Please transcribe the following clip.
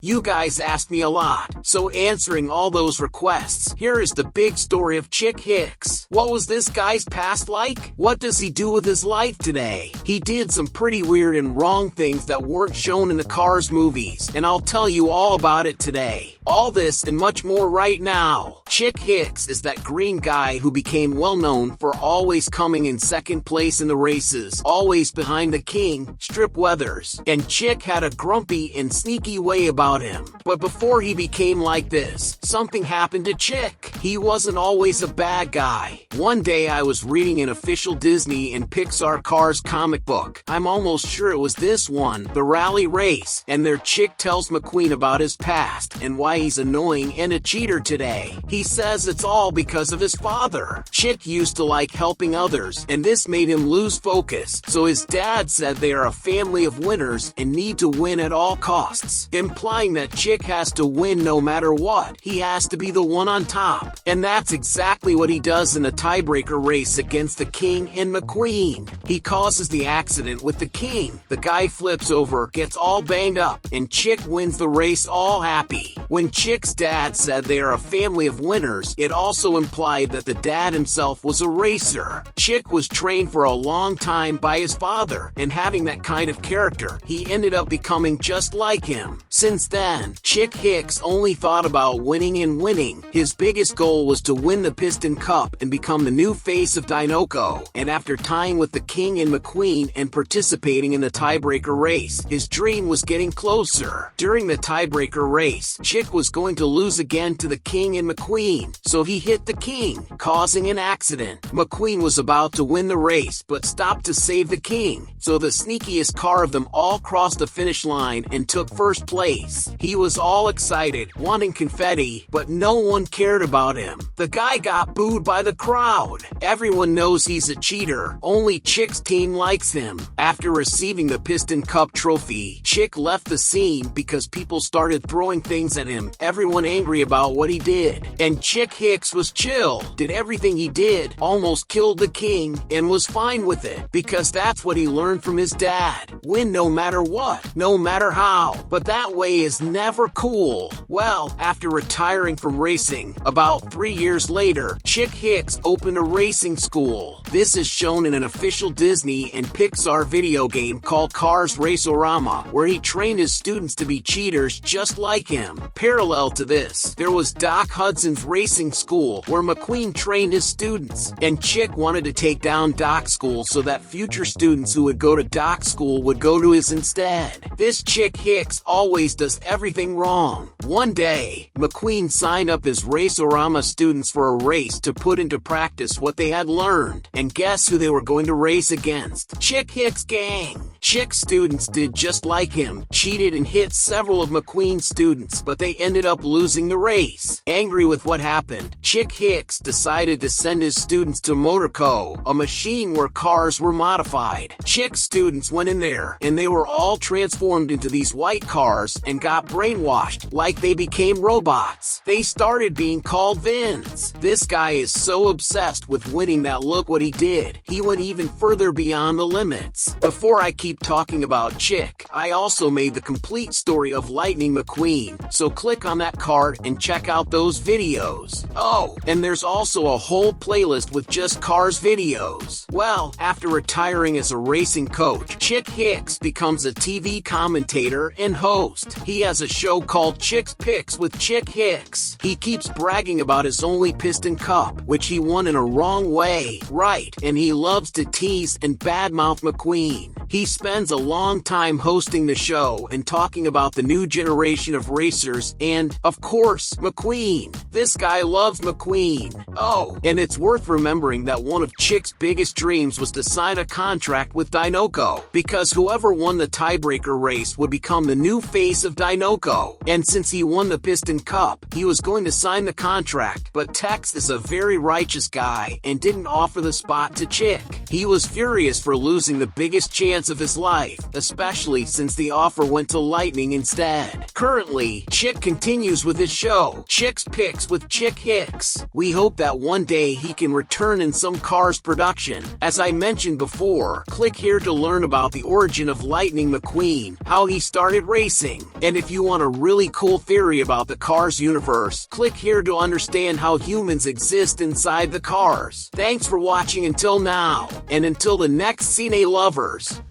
You guys asked me a lot, so answering all those requests, here is the big story of Chick Hicks. What was this guy's past like? What does he do with his life today? He did some pretty weird and wrong things that weren't shown in the Cars movies, and I'll tell you all about it today. All this and much more right now. Chick Hicks is that green guy who became well known for always coming in second place in the races, always behind the king, Strip Weathers, and Chick had a grumpy and sneaky way about him. But before he became like this, something happened to Chick. He wasn't always a bad guy. One day I was reading an official Disney and Pixar Cars comic book. I'm almost sure it was this one, The Rally Race, and their Chick tells McQueen about his past and why he's annoying and a cheater today. He says it's all because of his father. Chick used to like helping others, and this made him lose focus, so his dad said they are a family of winners and need to win at all costs, implying that Chick has to win no matter what. He has to be the one on top. And that's exactly what he does in the tiebreaker race against the king and McQueen. He causes the accident with the king. The guy flips over, gets all banged up, and Chick wins the race all happy. When Chick's dad said they are a family of winners, it also implied that the dad himself was a racer. Chick was trained for a long time by his father, and having that kind of character, he ended up becoming just like him. Since then, Chick Hicks only thought about winning and winning. His biggest goal was to win the Piston Cup and become the new face of Dinoco. And after tying with the king and McQueen and participating in the tiebreaker race, his dream was getting closer. During the tiebreaker race, Chick was going to lose again to the king and McQueen, so he hit the king, causing an accident. McQueen was about to win the race but stopped to save the king, so the sneakiest car of them all crossed the finish line and took first place. He was all excited, wanting confetti, but no one cared about him. The guy got booed by the crowd. Everyone knows he's a cheater. Only Chick's team likes him. After receiving the Piston Cup trophy, Chick left the scene because people started throwing things at him, everyone angry about what he did. And Chick Hicks was chill, did everything he did, almost killed the king, and was fine with it, because that's what he learned from his dad. Win no matter what, no matter how. But that way is never cool. Well, after retiring from racing, about 3 years later, Chick Hicks opened a racing school. This is shown in an official Disney and Pixar video game called Cars Race-O-Rama, where he trained his students to be cheaters just like him. Parallel to this, there was Doc Hudson's racing school, where McQueen trained his students, and Chick wanted to take down Doc's school so that future students who would go to Doc's school would go to his instead. This Chick Hicks always does everything wrong. One day, McQueen signed up his Race-O-Rama students for a race to put into practice what they had learned. And guess who they were going to race against? Chick Hicks' gang. Chick's students did just like him, cheated and hit several of McQueen's students, but they ended up losing the race. Angry with what happened, Chick Hicks decided to send his students to Motorco, a machine where cars were modified. Chick's students went in there, and they were all transformed into these white cars and got brainwashed, like they became robots. They started being called Vins. This guy is so obsessed with winning that look what he did. He went even further beyond the limits. Before I keep talking about Chick, I also made the complete story of Lightning McQueen, so click on that card and check out those videos. Oh, and there's also a whole playlist with just Cars videos. Well, after retiring as a racing coach, Chick Hicks becomes a TV commentator and host. He has a show called Chick's Picks with Chick Hicks. He keeps bragging about his only Piston Cup, which he won in a wrong way, right, and he loves to tease and badmouth McQueen. He spends a long time hosting the show and talking about the new generation of racers and, of course, McQueen. This guy loves McQueen. Oh, and it's worth remembering that one of Chick's biggest dreams was to sign a contract with Dinoco, because whoever won the tiebreaker race would become the new face of Dinoco. And since he won the Piston Cup, he was going to sign the contract, but Tex is a very righteous guy and didn't offer the spot to Chick. He was furious for losing the biggest chance of his his life, especially since the offer went to Lightning instead. Currently, Chick continues with his show, Chick's Picks with Chick Hicks. We hope that one day he can return in some Cars production. As I mentioned before, click here to learn about the origin of Lightning McQueen, how he started racing. And if you want a really cool theory about the Cars universe, click here to understand how humans exist inside the Cars. Thanks for watching until now, and until the next Cine lovers.